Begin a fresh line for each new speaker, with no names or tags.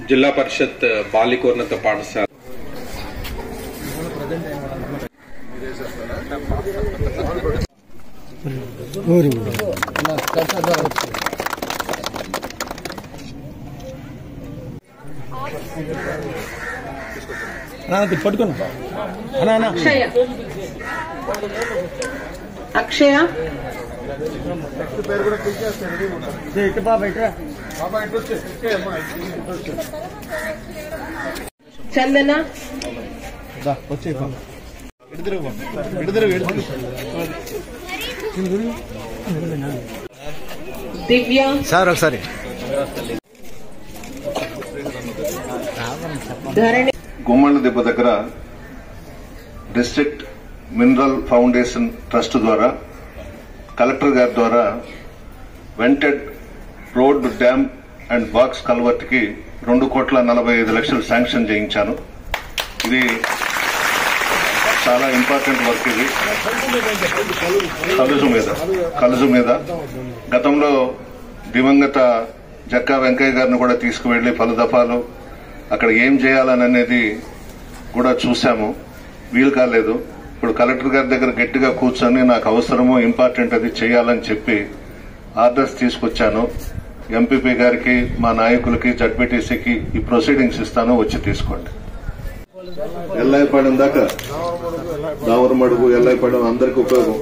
జిల్లా పరిషత్ బాలికోన్నత పాఠశాల
పట్టుకున్నా అక్షయ చందన దివ్య
సార్ ఒకసారి
ధరణి
గుమ్మళ్ళ దెబ్బ దగ్గర డిస్ట్రిక్ట్ మినరల్ ఫౌండేషన్ ట్రస్ట్ ద్వారా కలెక్టర్ గారి ద్వారా వెంటెడ్ road dam and box culvert కి 2,45,00,000 శాంక్షన్ చేయించాను. ఇది చాలా ఇంపార్టెంట్ వర్క్. ఇది కలుజు మీద గతంలో దివంగత జక్కా వెంకయ్య గారిని కూడా తీసుకువెళ్లి పలు దఫాలు అక్కడ ఏం చేయాలనేది కూడా చూశాము. వీలు కాలేదు. ఇప్పుడు కలెక్టర్ గారి దగ్గర గట్టిగా కూర్చొని నాకు అవసరమో ఇంపార్టెంట్ అది చేయాలని చెప్పి ఆర్డర్స్ తీసుకొచ్చాను. ఎంపీపీ గారికి, మా నాయకులకి, జడ్పీటీసీకి ఈ ప్రొసీడింగ్స్ ఇస్తాను, వచ్చి తీసుకోండి. ఎల్లాయిపాడెం దాకా దావరమడుగు, ఎల్లాయిపాడెం అందరికీ ఉపయోగం.